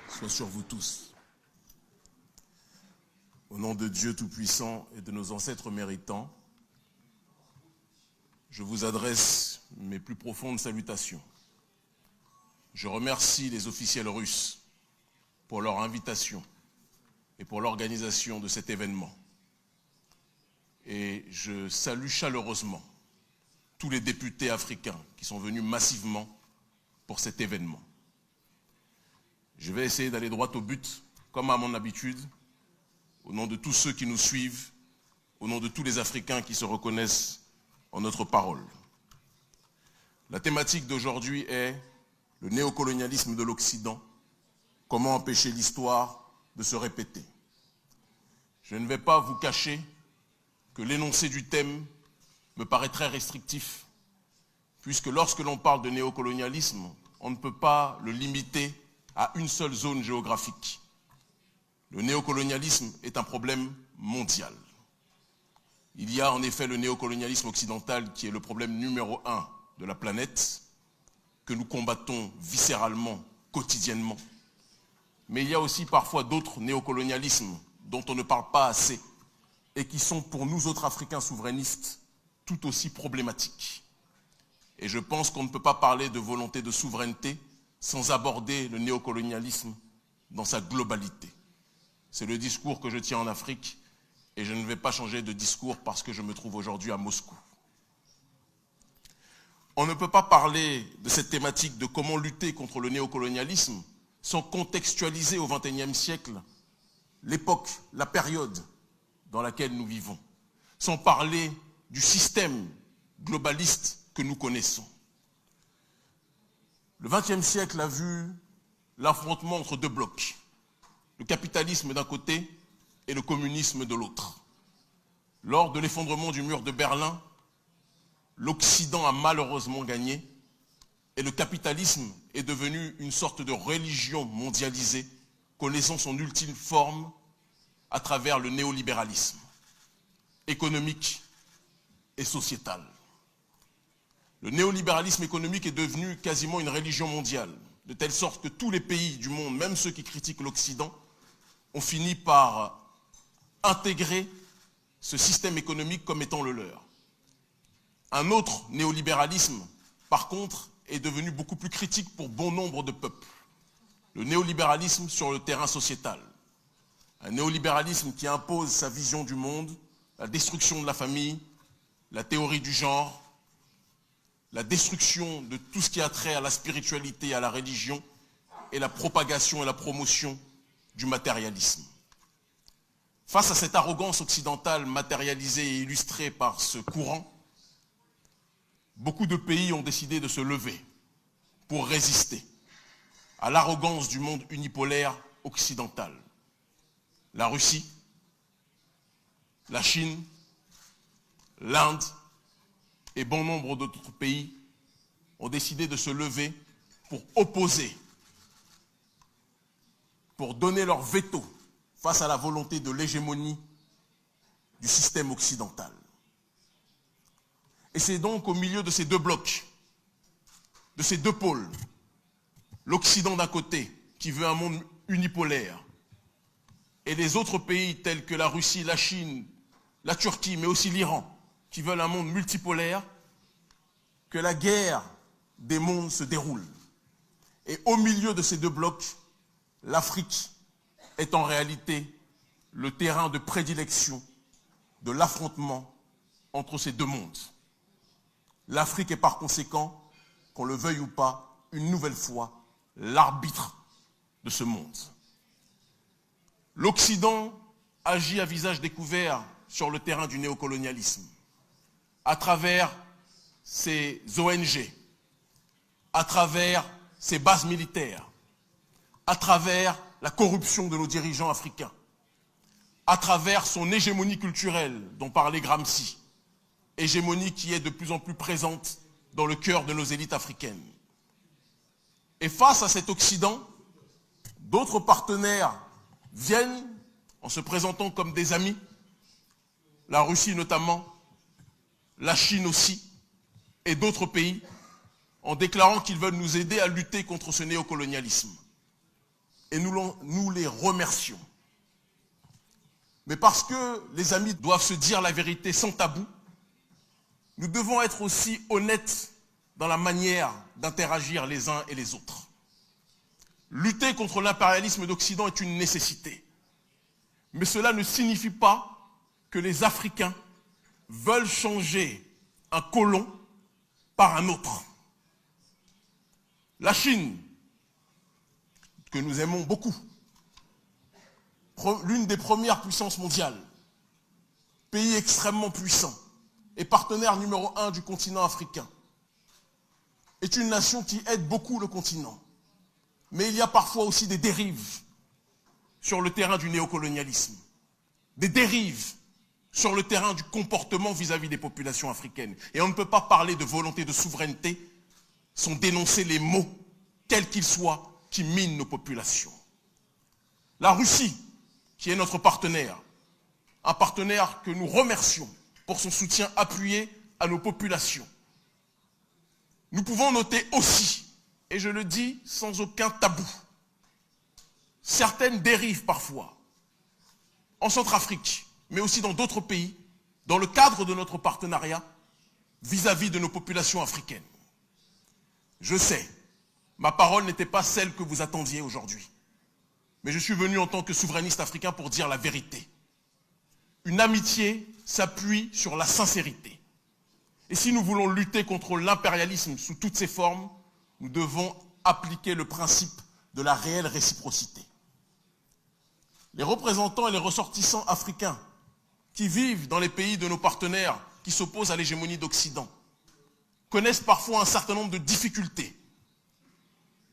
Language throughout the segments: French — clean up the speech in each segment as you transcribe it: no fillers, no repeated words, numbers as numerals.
Soit sur vous tous. Au nom de Dieu Tout-Puissant et de nos ancêtres méritants, je vous adresse mes plus profondes salutations. Je remercie les officiels russes pour leur invitation et pour l'organisation de cet événement. Et je salue chaleureusement tous les députés africains qui sont venus massivement pour cet événement. Je vais essayer d'aller droit au but, comme à mon habitude, au nom de tous ceux qui nous suivent, au nom de tous les Africains qui se reconnaissent en notre parole. La thématique d'aujourd'hui est le néocolonialisme de l'Occident, comment empêcher l'histoire de se répéter. Je ne vais pas vous cacher que l'énoncé du thème me paraît très restrictif, puisque lorsque l'on parle de néocolonialisme, on ne peut pas le limiter à une seule zone géographique. Le néocolonialisme est un problème mondial. Il y a en effet le néocolonialisme occidental qui est le problème numéro 1 de la planète, que nous combattons viscéralement, quotidiennement. Mais il y a aussi parfois d'autres néocolonialismes dont on ne parle pas assez et qui sont pour nous autres Africains souverainistes tout aussi problématiques. Et je pense qu'on ne peut pas parler de volonté de souveraineté sans aborder le néocolonialisme dans sa globalité. C'est le discours que je tiens en Afrique et je ne vais pas changer de discours parce que je me trouve aujourd'hui à Moscou. On ne peut pas parler de cette thématique de comment lutter contre le néocolonialisme sans contextualiser au XXIe siècle l'époque, la période dans laquelle nous vivons, sans parler du système globaliste que nous connaissons. Le XXe siècle a vu l'affrontement entre deux blocs, le capitalisme d'un côté et le communisme de l'autre. Lors de l'effondrement du mur de Berlin, l'Occident a malheureusement gagné et le capitalisme est devenu une sorte de religion mondialisée, connaissant son ultime forme à travers le néolibéralisme économique et sociétal. Le néolibéralisme économique est devenu quasiment une religion mondiale, de telle sorte que tous les pays du monde, même ceux qui critiquent l'Occident, ont fini par intégrer ce système économique comme étant le leur. Un autre néolibéralisme, par contre, est devenu beaucoup plus critique pour bon nombre de peuples. Le néolibéralisme sur le terrain sociétal. Un néolibéralisme qui impose sa vision du monde, la destruction de la famille, la théorie du genre, la destruction de tout ce qui a trait à la spiritualité, à la religion, et la propagation et la promotion du matérialisme. Face à cette arrogance occidentale matérialisée et illustrée par ce courant, beaucoup de pays ont décidé de se lever pour résister à l'arrogance du monde unipolaire occidental. La Russie, la Chine, l'Inde et bon nombre d'autres pays ont décidé de se lever pour opposer, pour donner leur veto face à la volonté de l'hégémonie du système occidental. Et c'est donc au milieu de ces deux blocs, de ces deux pôles, l'Occident d'un côté, qui veut un monde unipolaire, et les autres pays tels que la Russie, la Chine, la Turquie, mais aussi l'Iran, qui veulent un monde multipolaire, que la guerre des mondes se déroule. Et au milieu de ces deux blocs, l'Afrique est en réalité le terrain de prédilection de l'affrontement entre ces deux mondes. L'Afrique est par conséquent, qu'on le veuille ou pas, une nouvelle fois, l'arbitre de ce monde. L'Occident agit à visage découvert sur le terrain du néocolonialisme, à travers ses ONG, à travers ses bases militaires, à travers la corruption de nos dirigeants africains, à travers son hégémonie culturelle dont parlait Gramsci, hégémonie qui est de plus en plus présente dans le cœur de nos élites africaines. Et face à cet Occident, d'autres partenaires viennent en se présentant comme des amis, la Russie notamment, la Chine aussi, et d'autres pays, en déclarant qu'ils veulent nous aider à lutter contre ce néocolonialisme. Et nous les remercions. Mais parce que les amis doivent se dire la vérité sans tabou, nous devons être aussi honnêtes dans la manière d'interagir les uns et les autres. Lutter contre l'impérialisme d'Occident est une nécessité. Mais cela ne signifie pas que les Africains veulent changer un colon par un autre. La Chine, que nous aimons beaucoup, l'une des premières puissances mondiales, pays extrêmement puissant et partenaire numéro 1 du continent africain, est une nation qui aide beaucoup le continent. Mais il y a parfois aussi des dérives sur le terrain du néocolonialisme, des dérives sur le terrain du comportement vis-à-vis des populations africaines. Et on ne peut pas parler de volonté de souveraineté sans dénoncer les maux, quels qu'ils soient, qui minent nos populations. La Russie, qui est notre partenaire, un partenaire que nous remercions pour son soutien appuyé à nos populations. Nous pouvons noter aussi, et je le dis sans aucun tabou, certaines dérives parfois, en Centrafrique, mais aussi dans d'autres pays, dans le cadre de notre partenariat vis-à-vis de nos populations africaines. Je sais, ma parole n'était pas celle que vous attendiez aujourd'hui, mais je suis venu en tant que souverainiste africain pour dire la vérité. Une amitié s'appuie sur la sincérité. Et si nous voulons lutter contre l'impérialisme sous toutes ses formes, nous devons appliquer le principe de la réelle réciprocité. Les représentants et les ressortissants africains qui vivent dans les pays de nos partenaires qui s'opposent à l'hégémonie d'Occident connaissent parfois un certain nombre de difficultés,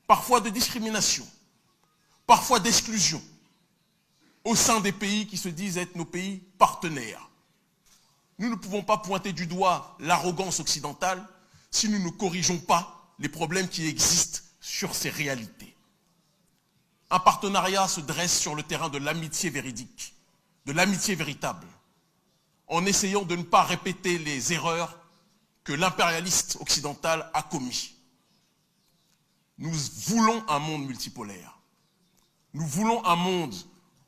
parfois de discrimination, parfois d'exclusion au sein des pays qui se disent être nos pays partenaires. Nous ne pouvons pas pointer du doigt l'arrogance occidentale si nous ne corrigeons pas les problèmes qui existent sur ces réalités. Un partenariat se dresse sur le terrain de l'amitié véridique, de l'amitié véritable, en essayant de ne pas répéter les erreurs que l'impérialiste occidental a commis. Nous voulons un monde multipolaire. Nous voulons un monde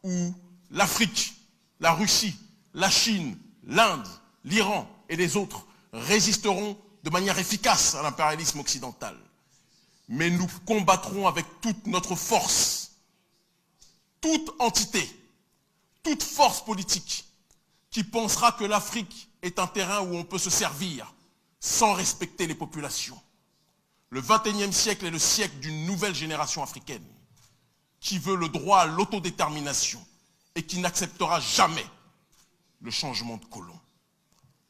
où l'Afrique, la Russie, la Chine, l'Inde, l'Iran et les autres résisteront de manière efficace à l'impérialisme occidental. Mais nous combattrons avec toute notre force, toute entité, toute force politique qui pensera que l'Afrique est un terrain où on peut se servir sans respecter les populations. Le XXIe siècle est le siècle d'une nouvelle génération africaine qui veut le droit à l'autodétermination et qui n'acceptera jamais le changement de colon.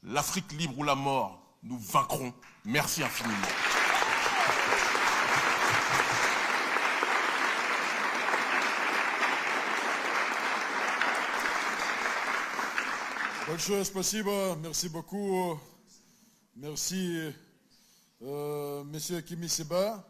L'Afrique libre ou la mort, nous vaincrons. Merci infiniment. Большое спасибо, merci beaucoup. Merci, Monsieur Kimi Seba.